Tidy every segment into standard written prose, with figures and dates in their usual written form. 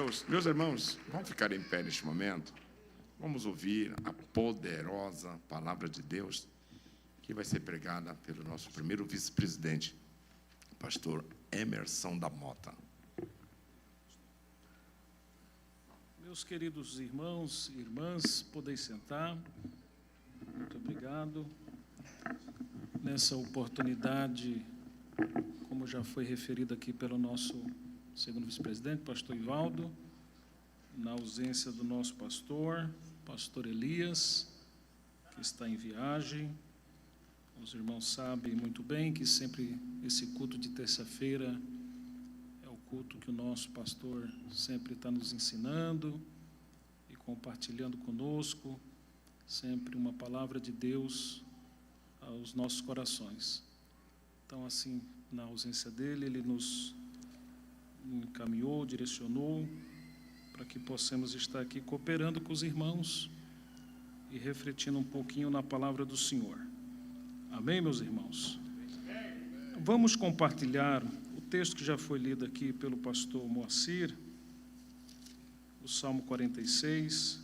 Deus. Meus irmãos, vamos ficar em pé neste momento. Vamos ouvir a poderosa palavra de Deus que vai ser pregada pelo nosso primeiro vice-presidente, pastor Emerson da Mota. Meus queridos irmãos e irmãs, podeis sentar. Muito obrigado. Nessa oportunidade, como já foi referido aqui pelo nosso segundo vice-presidente, pastor Ivaldo, na ausência do nosso pastor Elias, que está em viagem. Os irmãos sabem muito bem que sempre esse culto de terça-feira é o culto que o nosso pastor sempre está nos ensinando e compartilhando conosco sempre uma palavra de Deus aos nossos corações. Então, assim, na ausência dele, ele nos encaminhou, direcionou para que possamos estar aqui cooperando com os irmãos e refletindo um pouquinho na palavra do Senhor. Amém, meus irmãos? Vamos compartilhar o texto que já foi lido aqui pelo pastor Moacir, o Salmo 46,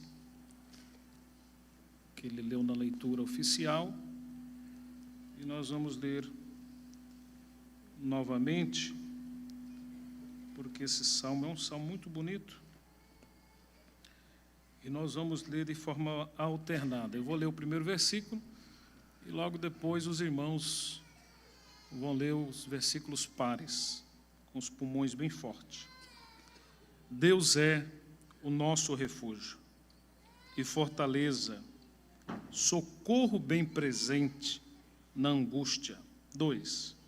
que ele leu na leitura oficial, e nós vamos ler novamente, porque esse salmo é um salmo muito bonito, e nós vamos ler de forma alternada. Eu vou ler o primeiro versículo, e logo depois os irmãos vão ler os versículos pares, com os pulmões bem fortes. Deus é o nosso refúgio e fortaleza, socorro bem presente na angústia. 2.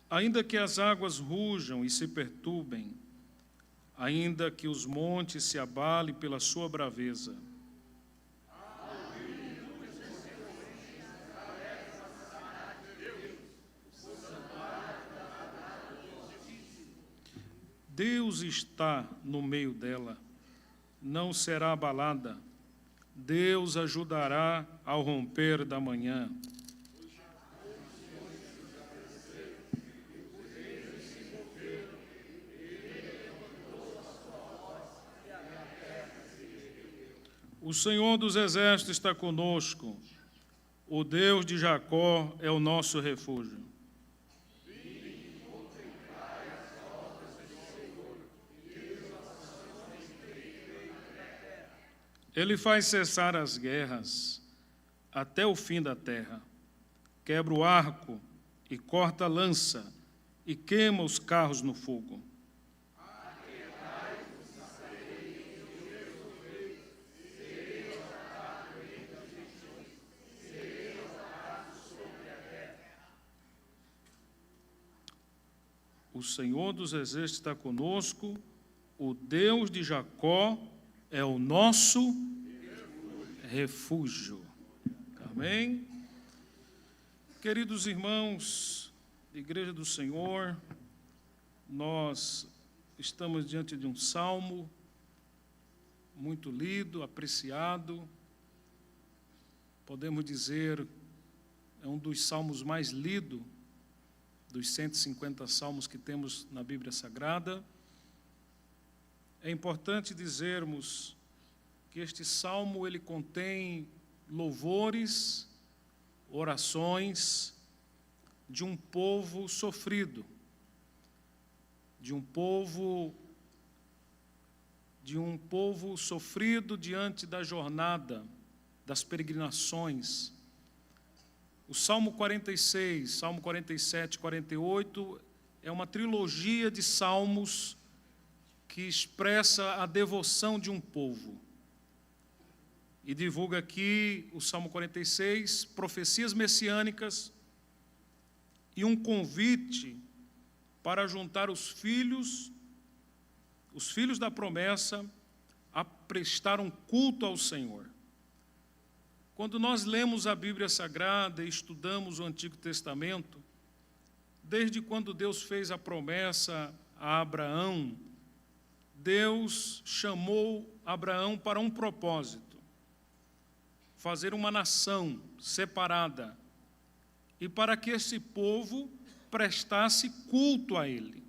Ainda que as águas rujam e se perturbem, ainda que os montes se abalem pela sua braveza, Deus está no meio dela, não será abalada. Deus ajudará ao romper da manhã. O Senhor dos Exércitos está conosco, o Deus de Jacó é o nosso refúgio. Ele faz cessar as guerras até o fim da terra, quebra o arco e corta a lança e queima os carros no fogo. O Senhor dos Exércitos está conosco, o Deus de Jacó é o nosso refúgio. Amém? Queridos irmãos, Igreja do Senhor, nós estamos diante de um salmo muito lido, apreciado. Podemos dizer, é um dos salmos mais lidos dos 150 salmos que temos na Bíblia Sagrada. É importante dizermos que este salmo ele contém louvores, orações de um povo sofrido, de um povo sofrido diante da jornada, das peregrinações. O Salmo 46, Salmo 47, 48 é uma trilogia de salmos que expressa a devoção de um povo. E divulga aqui o Salmo 46, profecias messiânicas e um convite para juntar os filhos da promessa, a prestar um culto ao Senhor. Quando nós lemos a Bíblia Sagrada e estudamos o Antigo Testamento, desde quando Deus fez a promessa a Abraão, Deus chamou Abraão para um propósito. fazer uma nação separada e para que esse povo prestasse culto a ele.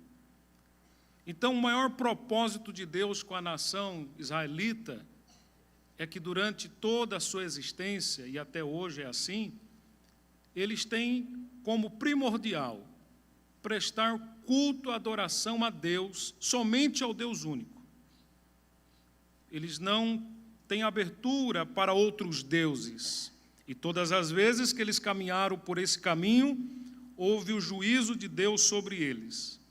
Então, o maior propósito de Deus com a nação israelita é que durante toda a sua existência, e até hoje é assim, eles têm como primordial prestar culto, adoração a Deus, somente ao Deus único. Eles não têm abertura para outros deuses. E todas as vezes que eles caminharam por esse caminho, houve o juízo de Deus sobre eles.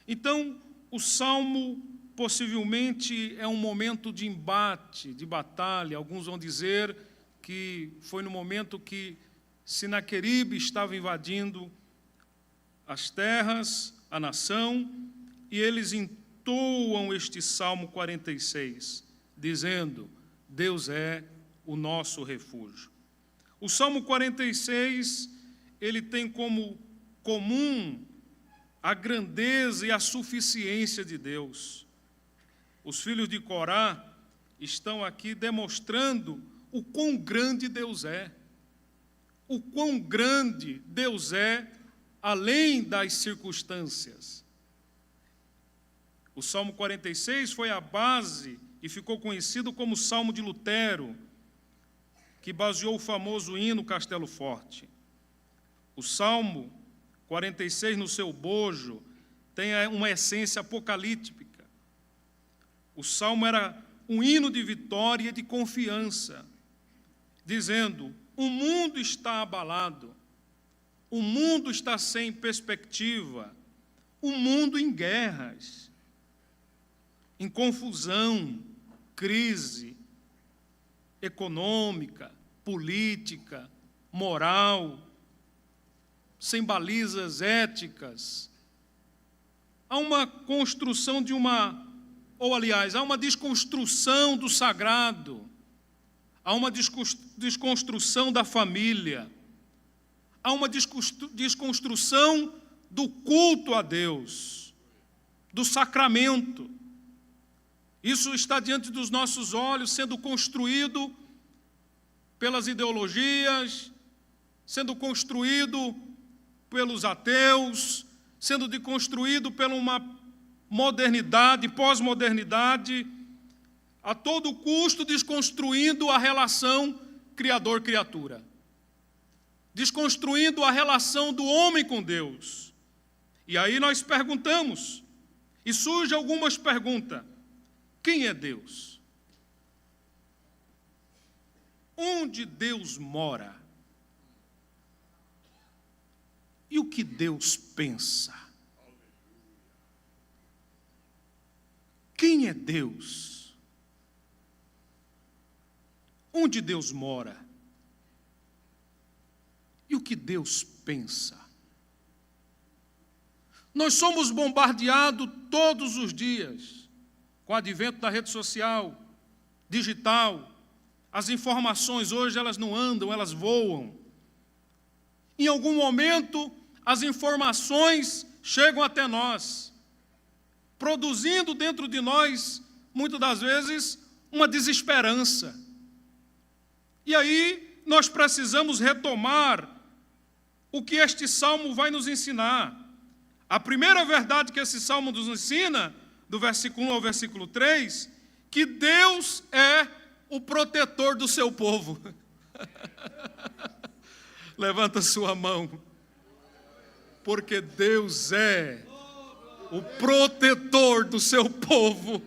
Então, o Salmo possivelmente é um momento de embate, de batalha. Alguns vão dizer que foi no momento que Sinaqueribe estava invadindo as terras, a nação, e eles entoam este Salmo 46, dizendo: Deus é o nosso refúgio. O Salmo 46, ele tem como comum a grandeza e a suficiência de Deus. Os filhos de Corá estão aqui demonstrando o quão grande Deus é. O quão grande Deus é, além das circunstâncias. O Salmo 46 foi a base e ficou conhecido como Salmo de Lutero, que baseou o famoso hino Castelo Forte. O Salmo 46, no seu bojo, tem uma essência apocalíptica. O Salmo era um hino de vitória e de confiança, dizendo: o mundo está abalado, o mundo está sem perspectiva, o mundo em guerras, em confusão, crise econômica, política, moral, sem balizas éticas. Há uma construção de há uma desconstrução do sagrado, há uma desconstrução da família, há uma desconstrução do culto a Deus, do sacramento. Isso está diante dos nossos olhos, sendo construído pelas ideologias, sendo construído pelos ateus, sendo deconstruído por uma modernidade, pós-modernidade, a todo custo desconstruindo a relação Criador-criatura, desconstruindo a relação do homem com Deus. E aí nós perguntamos, e surgem algumas perguntas: quem é Deus? Onde Deus mora? E o que Deus pensa? Quem é Deus? Onde Deus mora? E o que Deus pensa? Nós somos bombardeados todos os dias com o advento da rede social, digital. As informações hoje, elas não andam, elas voam. Em algum momento, as informações chegam até nós, produzindo dentro de nós, muitas das vezes, uma desesperança. E aí, nós precisamos retomar o que este salmo vai nos ensinar. A primeira verdade que esse salmo nos ensina, do versículo 1 ao versículo 3, que Deus é o protetor do seu povo. Levanta sua mão. Porque Deus é o protetor do seu povo.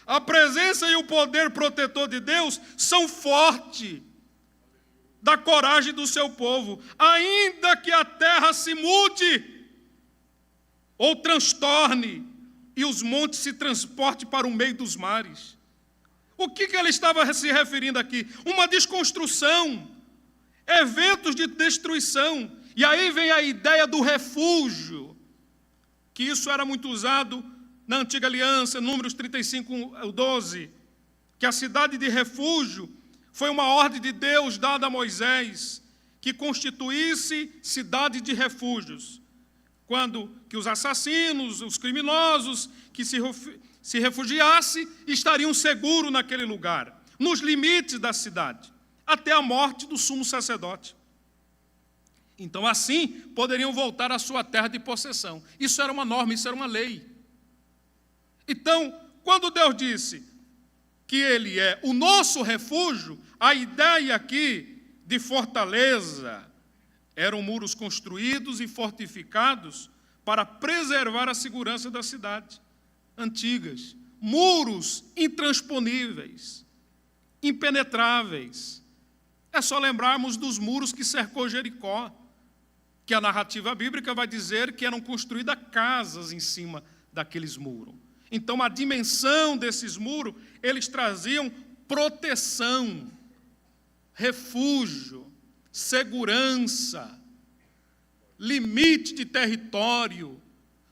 A presença e o poder protetor de Deus são fortes da coragem do seu povo. Ainda que a terra se mude ou transtorne e os montes se transportem para o meio dos mares. O que ele estava se referindo aqui? Uma desconstrução, eventos de destruição. E aí vem a ideia do refúgio, que isso era muito usado na Antiga Aliança, Números 35:12, que a cidade de refúgio foi uma ordem de Deus dada a Moisés, que constituísse cidade de refúgios, quando que os assassinos, os criminosos que se refugiassem estariam seguros naquele lugar. nos limites da cidade, até a morte do sumo sacerdote. Então, assim, poderiam voltar à sua terra de possessão. Isso era uma norma, isso era uma lei. Então, quando Deus disse que Ele é o nosso refúgio, a ideia aqui de fortaleza eram muros construídos e fortificados para preservar a segurança da cidade, antigas, muros intransponíveis, impenetráveis. É só lembrarmos dos muros que cercou Jericó, que a narrativa bíblica vai dizer que eram construídas casas em cima daqueles muros. Então, a dimensão desses muros, eles traziam proteção, refúgio, segurança, limite de território.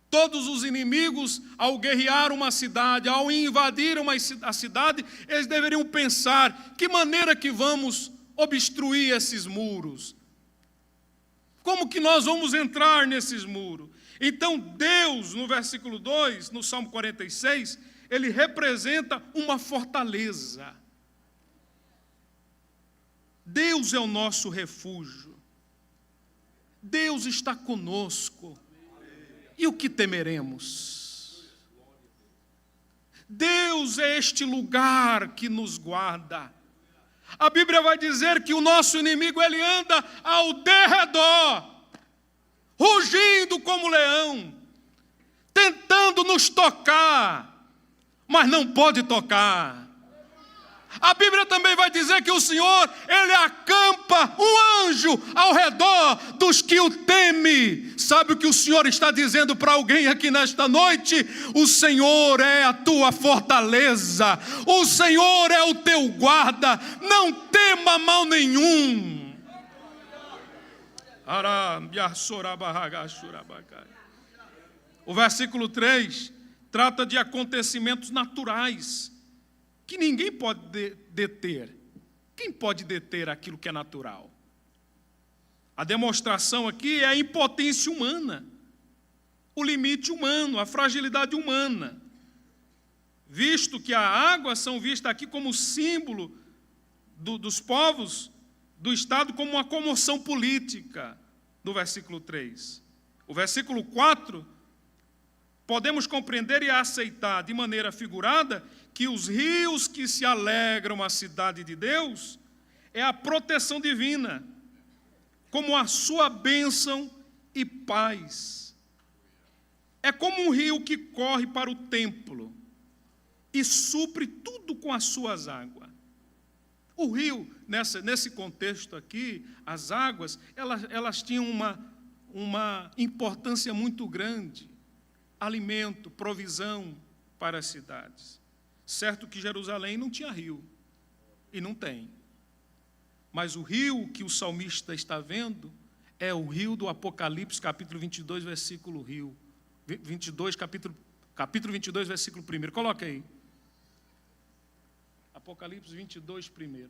Todos os inimigos, ao guerrear uma cidade, ao invadir a cidade, eles deveriam pensar: que maneira que vamos obstruir esses muros? Como que nós vamos entrar nesses muros? Então Deus, no versículo 2, no Salmo 46, ele representa uma fortaleza. Deus é o nosso refúgio. Deus está conosco. E o que temeremos? Deus é este lugar que nos guarda. A Bíblia vai dizer que o nosso inimigo, ele anda ao derredor, rugindo como leão, tentando nos tocar, mas não pode tocar. A Bíblia também vai dizer que o Senhor, ele acampa um anjo ao redor dos que o temem. Sabe o que o Senhor está dizendo para alguém aqui nesta noite? O Senhor é a tua fortaleza, o Senhor é o teu guarda, não tema mal nenhum. O versículo 3 trata de acontecimentos naturais que ninguém pode deter. Quem pode deter aquilo que é natural? A demonstração aqui é a impotência humana, o limite humano, a fragilidade humana. Visto que a água são vistas aqui como símbolo dos povos do Estado, como uma comoção política, do versículo 3. O versículo 4, podemos compreender e aceitar de maneira figurada que os rios que se alegram a cidade de Deus é a proteção divina, como a sua bênção e paz. É como um rio que corre para o templo e supre tudo com as suas águas. O rio, nesse contexto aqui, as águas, elas tinham uma importância muito grande. Alimento, provisão para as cidades. Certo que Jerusalém não tinha rio, e não tem. Mas o rio que o salmista está vendo é o rio do Apocalipse, capítulo 22, versículo 22, capítulo 22, versículo 1. Coloca aí. Apocalipse 22, 1.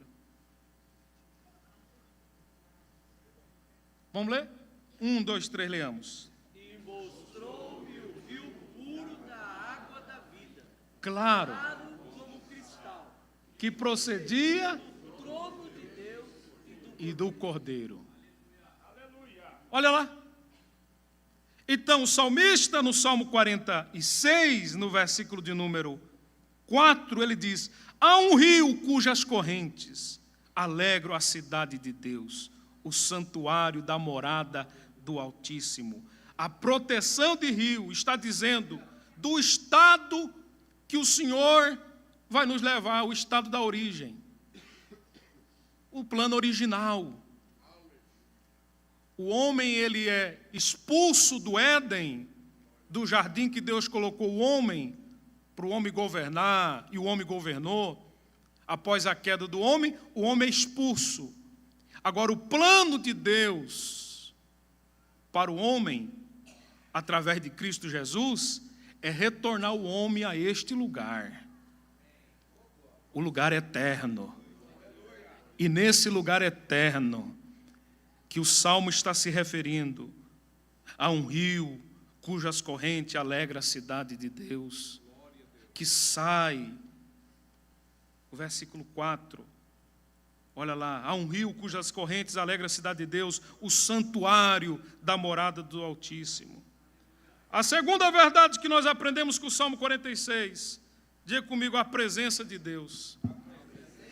Vamos ler? 1, 2, 3, leamos. E mostrou-me o rio puro da água da vida, Claro, claro como cristal, que procedia do trono de Deus e do Cordeiro. Olha lá. Então, o salmista, no Salmo 46, no versículo de número 4, ele diz: há um rio cujas correntes alegram a cidade de Deus, o santuário da morada do Altíssimo. A proteção de rio está dizendo do estado que o Senhor vai nos levar, o estado da origem, o plano original. O homem, ele é expulso do Éden, do jardim que Deus colocou o homem, para o homem governar, e o homem governou. Após a queda do homem, o homem é expulso. Agora, o plano de Deus para o homem, através de Cristo Jesus, é retornar o homem a este lugar. O lugar eterno. E nesse lugar eterno, que o Salmo está se referindo a um rio cujas correntes alegram a cidade de Deus, que sai. o versículo 4. Olha lá, há um rio cujas correntes alegra a cidade de Deus, o santuário da morada do Altíssimo. A segunda verdade que nós aprendemos com o Salmo 46, diga comigo, a presença de Deus.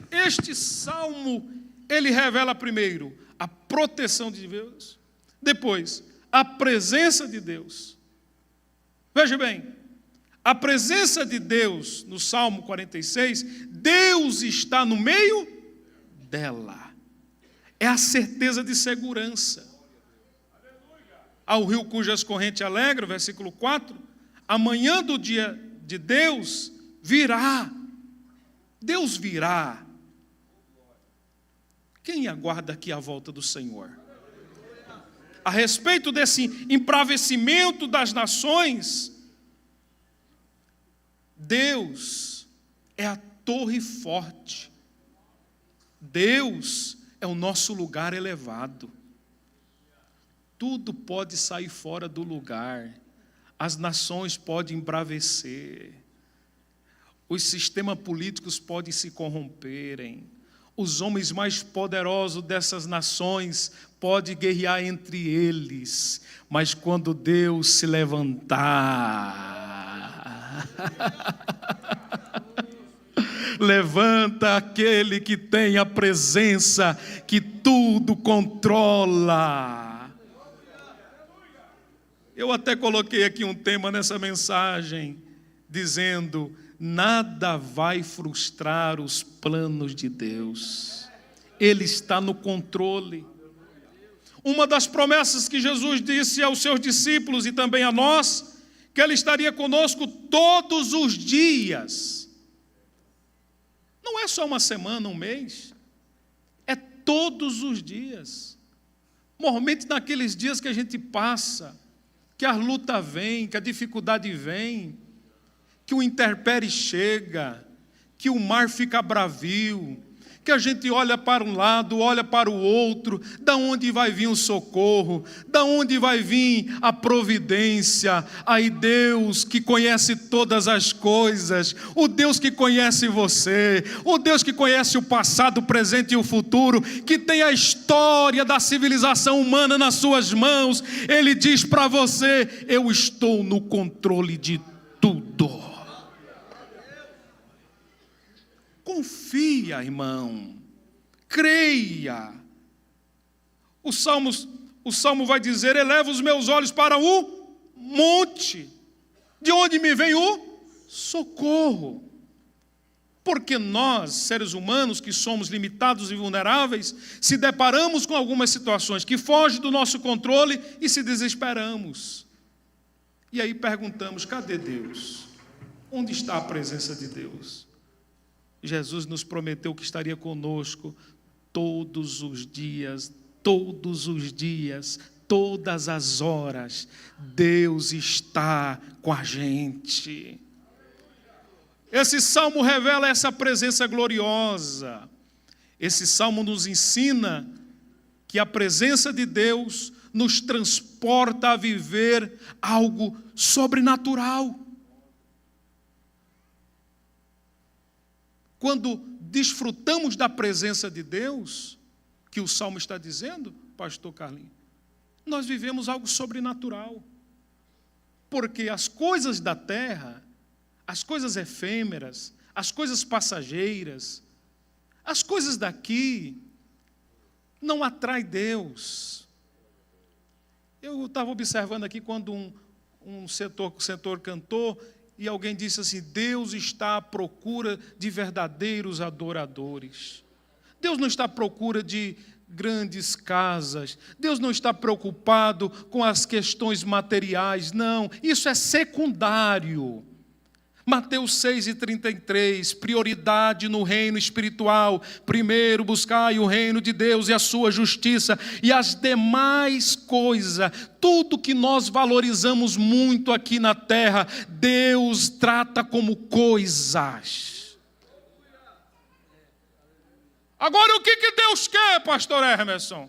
Este salmo, ele revela primeiro a proteção de Deus, depois a presença de Deus. Veja bem, a presença de Deus no Salmo 46, Deus está no meio dela. É a certeza de segurança. Ao rio cujas correntes alegram, versículo 4, amanhã do dia de Deus virá. Deus virá. Quem aguarda aqui a volta do Senhor? A respeito desse embravecimento das nações, Deus é a torre forte. Deus é o nosso lugar elevado. Tudo pode sair fora do lugar. As nações podem embravecer. Os sistemas políticos podem se corromperem. Os homens mais poderosos dessas nações podem guerrear entre eles. Mas quando Deus se levantar, levanta aquele que tem a presença, que tudo controla. Eu até coloquei aqui um tema nessa mensagem, dizendo: nada vai frustrar os planos de Deus. Ele está no controle. Uma das promessas que Jesus disse aos seus discípulos e também a nós, que Ele estaria conosco todos os dias. Não é só uma semana, um mês. É todos os dias. Normalmente naqueles dias que a gente passa, que a luta vem, que a dificuldade vem, que o intempérie chega, que o mar fica bravio, que a gente olha para um lado, olha para o outro, da onde vai vir o socorro, da onde vai vir a providência. Aí Deus que conhece todas as coisas, o Deus que conhece você, o Deus que conhece o passado, o presente e o futuro, que tem a história da civilização humana nas suas mãos, Ele diz para você: eu estou no controle de tudo. Confia, irmão, creia. O Salmo vai dizer: eleva os meus olhos para o monte, de onde me vem o socorro. Porque nós, seres humanos, que somos limitados e vulneráveis, se deparamos com algumas situações que fogem do nosso controle e se desesperamos. E aí perguntamos: cadê Deus? Onde está a presença de Deus? Jesus nos prometeu que estaria conosco todos os dias, todas as horas. Deus está com a gente. Esse salmo revela essa presença gloriosa. Esse salmo nos ensina que a presença de Deus nos transporta a viver algo sobrenatural. Quando desfrutamos da presença de Deus, que o Salmo está dizendo, pastor Carlinhos, nós vivemos algo sobrenatural. Porque as coisas da terra, as coisas efêmeras, as coisas passageiras, as coisas daqui, não atraem Deus. Eu estava observando aqui quando um setor cantou, e alguém disse assim: Deus está à procura de verdadeiros adoradores. Deus não está à procura de grandes casas. Deus não está preocupado com as questões materiais. Não, isso é secundário. Mateus 6:33, prioridade no reino espiritual. Primeiro buscai o reino de Deus e a sua justiça, e as demais coisas, tudo que nós valorizamos muito aqui na terra, Deus trata como coisas. Agora, o que Deus quer, pastor Hermerson?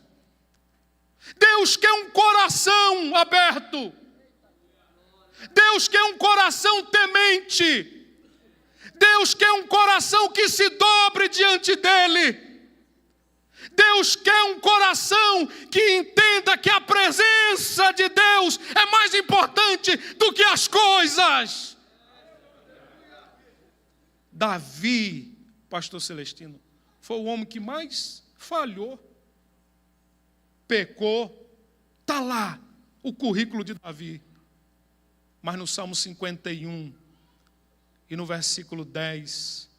Deus quer um coração aberto. Deus quer um coração temente. Deus quer um coração que se dobre diante dEle. Deus quer um coração que entenda que a presença de Deus é mais importante do que as coisas. Davi, pastor Celestino, foi o homem que mais falhou, pecou. Está lá o currículo de Davi. Mas no Salmo 51 e no versículo 10,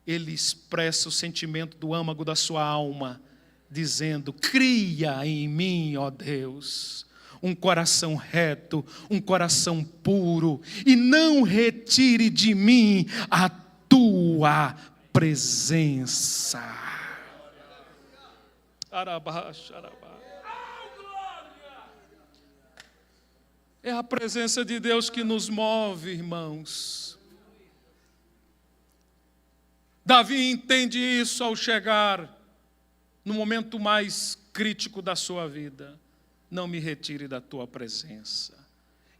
ele expressa o sentimento do âmago da sua alma, dizendo: cria em mim, ó Deus, um coração reto, um coração puro, e não retire de mim a tua presença. Arabá, xarabá. É a presença de Deus que nos move, irmãos. Davi entende isso ao chegar no momento mais crítico da sua vida. Não me retire da tua presença.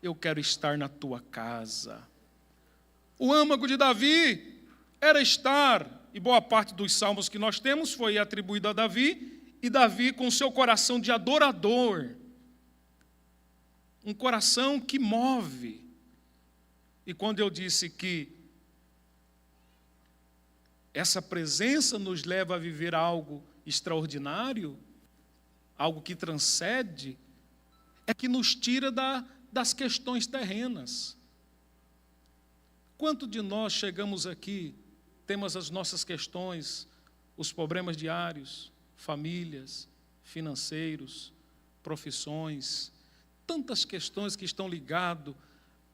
Eu quero estar na tua casa. O âmago de Davi era estar, e boa parte dos salmos que nós temos foi atribuído a Davi, e Davi com seu coração de adorador. Um coração que move. E quando eu disse que essa presença nos leva a viver algo extraordinário, algo que transcende, é que nos tira das questões terrenas. Quanto de nós chegamos aqui, temos as nossas questões, os problemas diários, famílias, financeiros, profissões, tantas questões que estão ligadas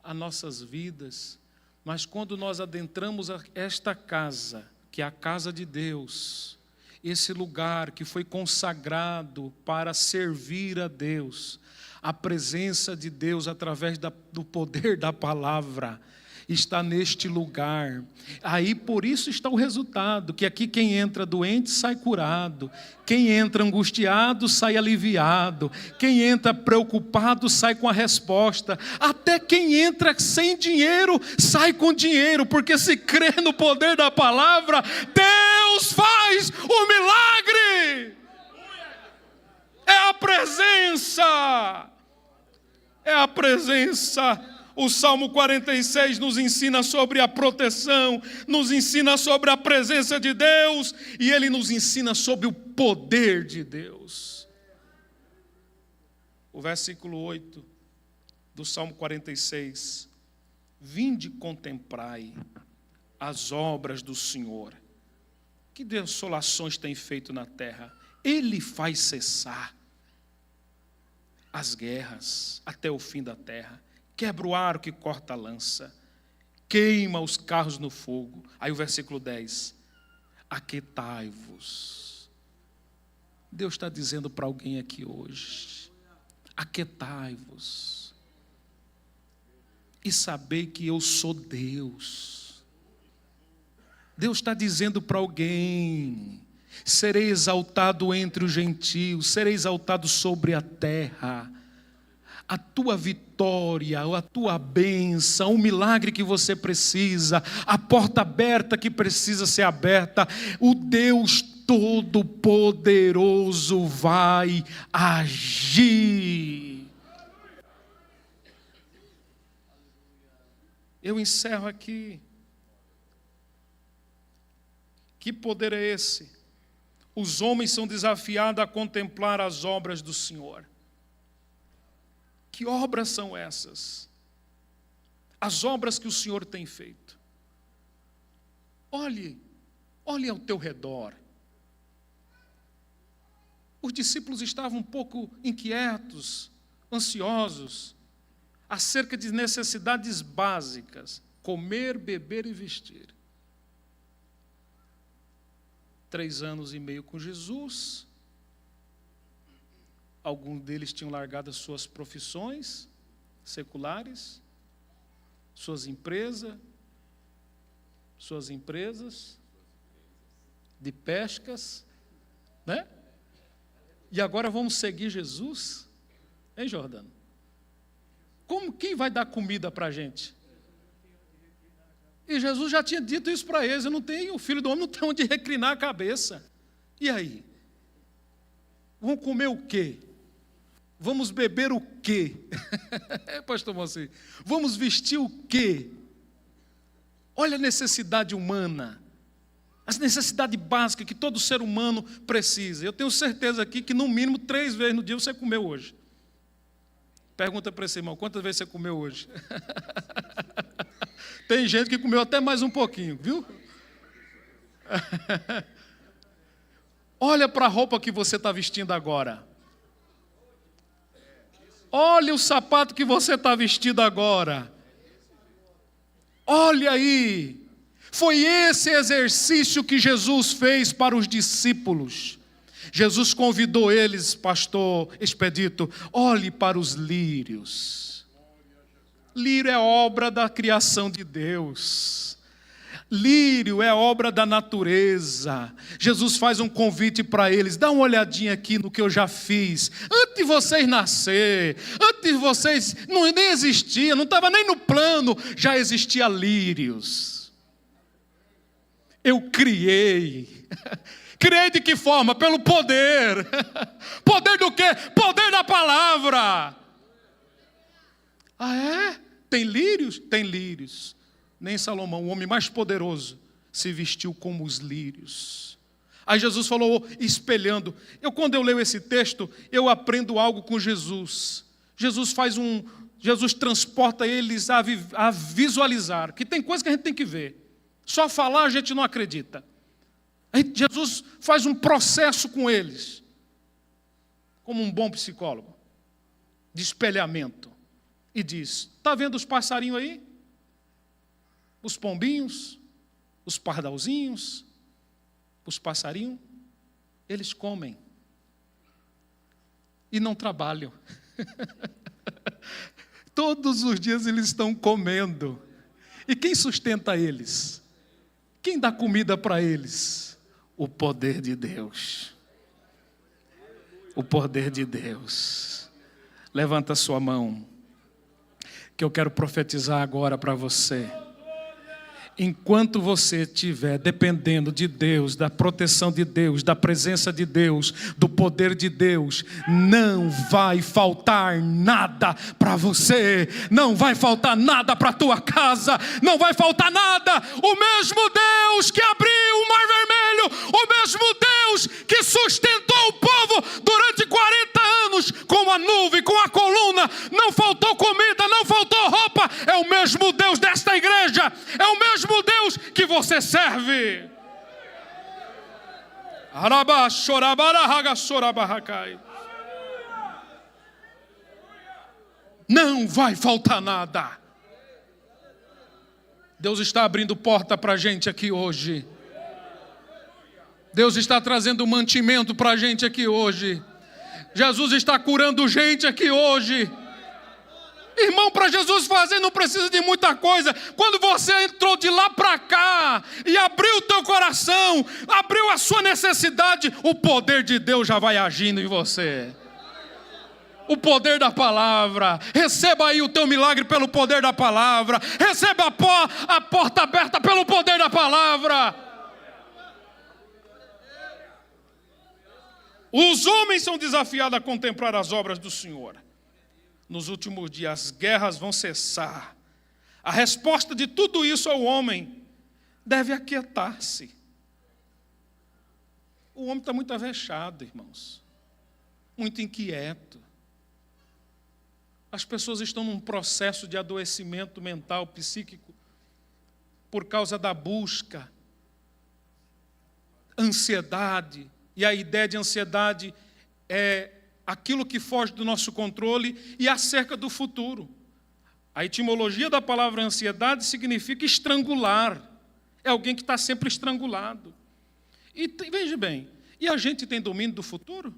às nossas vidas, mas quando nós adentramos esta casa, que é a casa de Deus, esse lugar que foi consagrado para servir a Deus, a presença de Deus através do poder da palavra, está neste lugar. Aí por isso está o resultado, que aqui quem entra doente sai curado, quem entra angustiado sai aliviado, quem entra preocupado sai com a resposta, até quem entra sem dinheiro sai com dinheiro, porque se crê no poder da palavra, Deus faz o milagre. É a presença, é a presença. O Salmo 46 nos ensina sobre a proteção, nos ensina sobre a presença de Deus, e ele nos ensina sobre o poder de Deus. O versículo 8 do Salmo 46: vinde contemprai as obras do Senhor, que desolações tem feito na terra. Ele faz cessar as guerras até o fim da terra. Quebra o aro que corta a lança, queima os carros no fogo. Aí o versículo 10: aquietai-vos. Deus está dizendo para alguém aqui hoje: aquietai-vos e sabei que eu sou Deus. Deus está dizendo para alguém: serei exaltado entre os gentios, serei exaltado sobre a terra. A tua vitória, a tua bênção, o milagre que você precisa, a porta aberta que precisa ser aberta, o Deus Todo-Poderoso vai agir. Eu encerro aqui. Que poder é esse? Os homens são desafiados a contemplar as obras do Senhor. Que obras são essas? As obras que o Senhor tem feito. Olhe ao teu redor. Os discípulos estavam um pouco inquietos, ansiosos, acerca de necessidades básicas: comer, beber e vestir. 3 anos e meio com Jesus. Alguns deles tinham largado as suas profissões seculares, suas empresas de pescas, né? E agora vamos seguir Jesus? Hein, Jordano? Quem vai dar comida para a gente? E Jesus já tinha dito isso para eles: o Filho do Homem não tem onde reclinar a cabeça. E aí? Vão comer o quê? Vamos beber o quê? Pastor Moacir, vamos vestir o quê? Olha a necessidade humana, as necessidades básicas que todo ser humano precisa. Eu tenho certeza aqui que no mínimo 3 vezes no dia você comeu hoje. Pergunta para esse irmão: quantas vezes você comeu hoje? Tem gente que comeu até mais um pouquinho, viu? Olha para a roupa que você está vestindo agora. Olha o sapato que você está vestido agora. Olha aí. Foi esse exercício que Jesus fez para os discípulos. Jesus convidou eles, pastor Expedito: olhe para os lírios. Lírio é obra da criação de Deus. Lírio é obra da natureza. Jesus faz um convite para eles: dá uma olhadinha aqui no que eu já fiz. Antes de vocês nascer, antes de vocês, nem existia, não estava nem no plano, já existia lírios. Eu criei. Criei de que forma? Pelo poder. Poder do quê? Poder da palavra. Ah, é? Tem lírios? Tem lírios. Nem Salomão, o homem mais poderoso, se vestiu como os lírios. Aí Jesus falou, espelhando. Quando eu leio esse texto, eu aprendo algo com Jesus. Jesus transporta eles a visualizar, que tem coisa que a gente tem que ver. Só falar a gente não acredita. Aí Jesus faz um processo com eles, como um bom psicólogo, de espelhamento. E diz: está vendo os passarinhos aí? Os pombinhos, os pardalzinhos, os passarinhos, eles comem e não trabalham. Todos os dias eles estão comendo. E quem sustenta eles? Quem dá comida para eles? O poder de Deus. O poder de Deus. Levanta a sua mão, que eu quero profetizar agora para você. Enquanto você estiver dependendo de Deus, da proteção de Deus, da presença de Deus, do poder de Deus, não vai faltar nada para você, não vai faltar nada para a tua casa, não vai faltar nada. O mesmo Deus que abriu o Mar Vermelho, o mesmo Deus que sustentou o povo durante 40 anos com a nuvem, com a coluna, não faltou comida, não faltou roupa. É o mesmo Deus desta igreja, é o mesmo Deus que você serve. Não vai faltar nada. Deus está abrindo porta para a gente aqui hoje. Deus está trazendo mantimento para a gente aqui hoje. Jesus está curando gente aqui hoje. Irmão, para Jesus fazer não precisa de muita coisa. Quando você entrou de lá para cá e abriu o teu coração, abriu a sua necessidade, o poder de Deus já vai agindo em você. O poder da palavra. Receba aí o teu milagre pelo poder da palavra. Receba a porta aberta pelo poder da palavra. Os homens são desafiados a contemplar as obras do Senhor. Nos últimos dias, as guerras vão cessar. A resposta de tudo isso ao homem deve aquietar-se. O homem está muito avexado, irmãos. Muito inquieto. As pessoas estão num processo de adoecimento mental, psíquico, por causa da busca, ansiedade. E a ideia de ansiedade é aquilo que foge do nosso controle e acerca do futuro. A etimologia da palavra ansiedade significa estrangular. É alguém que está sempre estrangulado. E veja bem, e a gente tem domínio do futuro?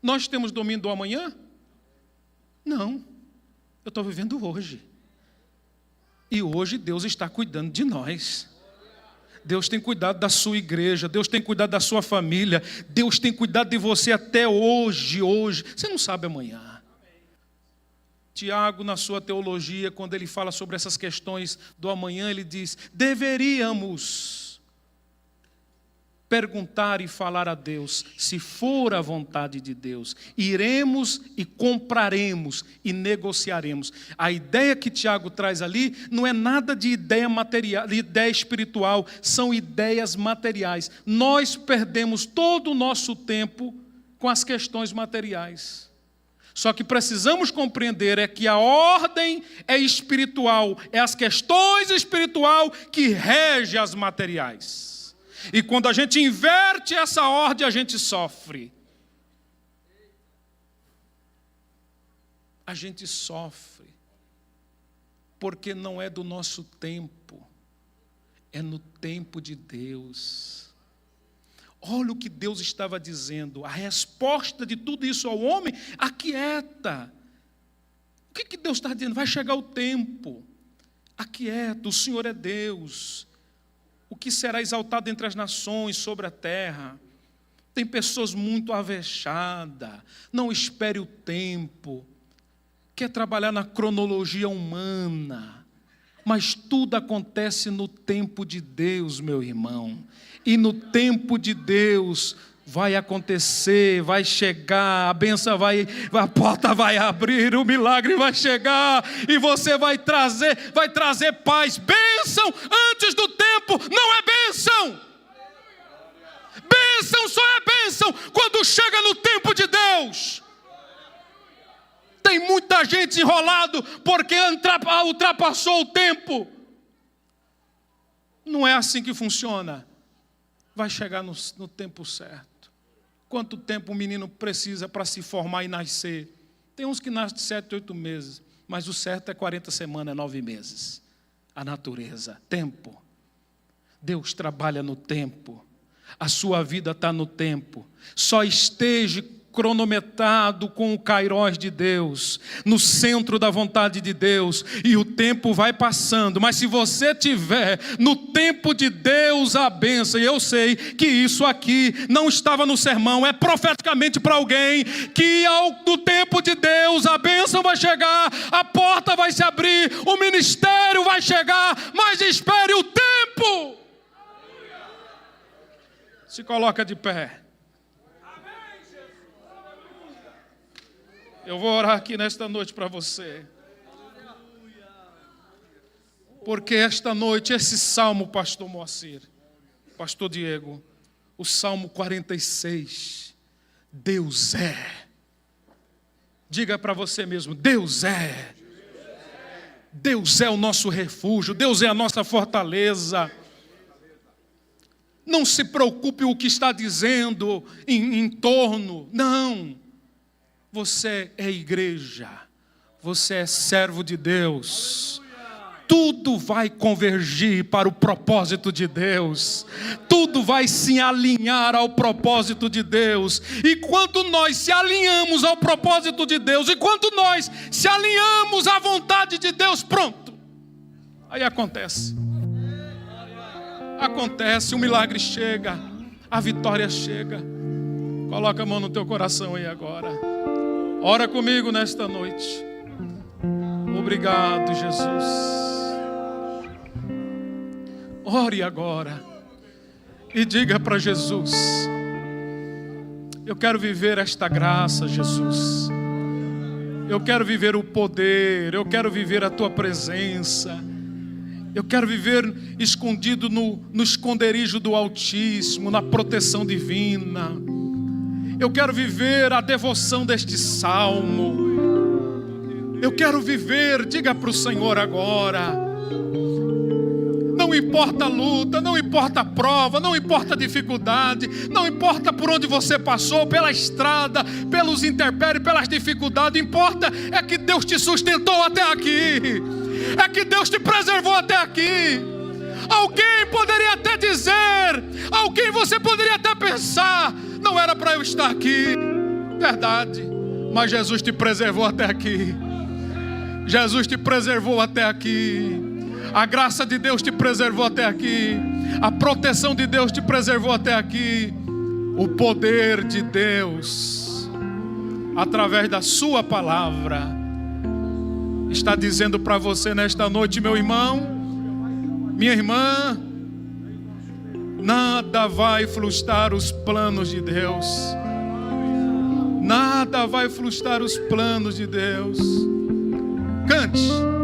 Nós temos domínio do amanhã? Não. Eu estou vivendo hoje. E hoje Deus está cuidando de nós. Deus tem cuidado da sua igreja, Deus tem cuidado da sua família, Deus tem cuidado de você até hoje. Você não sabe amanhã. Tiago, na sua teologia, quando ele fala sobre essas questões do amanhã, ele diz: deveríamos perguntar e falar a Deus, se for a vontade de Deus, iremos e compraremos e negociaremos. A ideia que Tiago traz ali não é nada de ideia material, de ideia espiritual, são ideias materiais. Nós perdemos todo o nosso tempo com as questões materiais. Só que precisamos compreender é que a ordem é espiritual, é as questões espirituais que regem as materiais. E quando a gente inverte essa ordem, a gente sofre. A gente sofre, porque não é do nosso tempo, é no tempo de Deus. Olha o que Deus estava dizendo, a resposta de tudo isso ao homem: aquieta. O que Deus está dizendo? Vai chegar o tempo, aquieta, o Senhor é Deus. O que será exaltado entre as nações sobre a terra. Tem pessoas muito avexadas, não espere o tempo, quer trabalhar na cronologia humana, mas tudo acontece no tempo de Deus, meu irmão. E no tempo de Deus vai acontecer, vai chegar, a bênção a porta vai abrir, o milagre vai chegar, e você vai trazer paz. Bênção antes do tempo não é bênção. Bênção só é bênção quando chega no tempo de Deus. Tem muita gente enrolado porque ultrapassou o tempo. Não é assim que funciona. Vai chegar no tempo certo. Quanto tempo o menino precisa para se formar e nascer? Tem uns que nascem de 7, 8 meses, mas o certo é 40 semanas, 9 meses. A natureza, tempo. Deus trabalha no tempo. A sua vida está no tempo. Só esteja cronometrado com o Kairos de Deus, no centro da vontade de Deus, e o tempo vai passando. Mas se você tiver no tempo de Deus a bênção, e eu sei que isso aqui não estava no sermão, é profeticamente para alguém, que no tempo de Deus a bênção vai chegar, a porta vai se abrir, o ministério vai chegar, mas espere o tempo. Se coloca de pé. Eu vou orar aqui nesta noite para você. Porque esta noite, esse salmo, pastor Moacir, pastor Diego, o salmo 46, Deus é. Diga para você mesmo, Deus é. Deus é o nosso refúgio, Deus é a nossa fortaleza. Não se preocupe o que está dizendo em torno, não. Você é igreja, você é servo de Deus. Tudo vai convergir para o propósito de Deus. Tudo vai se alinhar ao propósito de Deus. E quando nós se alinhamos ao propósito de Deus, e quando nós se alinhamos à vontade de Deus, pronto. Aí acontece. Acontece, o milagre chega, a vitória chega. Coloca a mão no teu coração aí agora. Ora comigo nesta noite. Obrigado, Jesus. Ore agora e diga para Jesus: eu quero viver esta graça, Jesus. Eu quero viver o poder, eu quero viver a tua presença. Eu quero viver escondido no esconderijo do Altíssimo, na proteção divina. Eu quero viver a devoção deste salmo. Eu quero viver, diga para o Senhor agora. Não importa a luta, não importa a prova, não importa a dificuldade, não importa por onde você passou, pela estrada, pelos intempéries, pelas dificuldades, importa é que Deus te sustentou até aqui, é que Deus te preservou até aqui. Alguém poderia até dizer, alguém você poderia até pensar, não era para eu estar aqui, verdade, mas Jesus te preservou até aqui. Jesus te preservou até aqui. A graça de Deus te preservou até aqui. A proteção de Deus te preservou até aqui. O poder de Deus, através da sua palavra, está dizendo para você nesta noite, meu irmão, minha irmã, nada vai frustrar os planos de Deus. Nada vai frustrar os planos de Deus. Cante.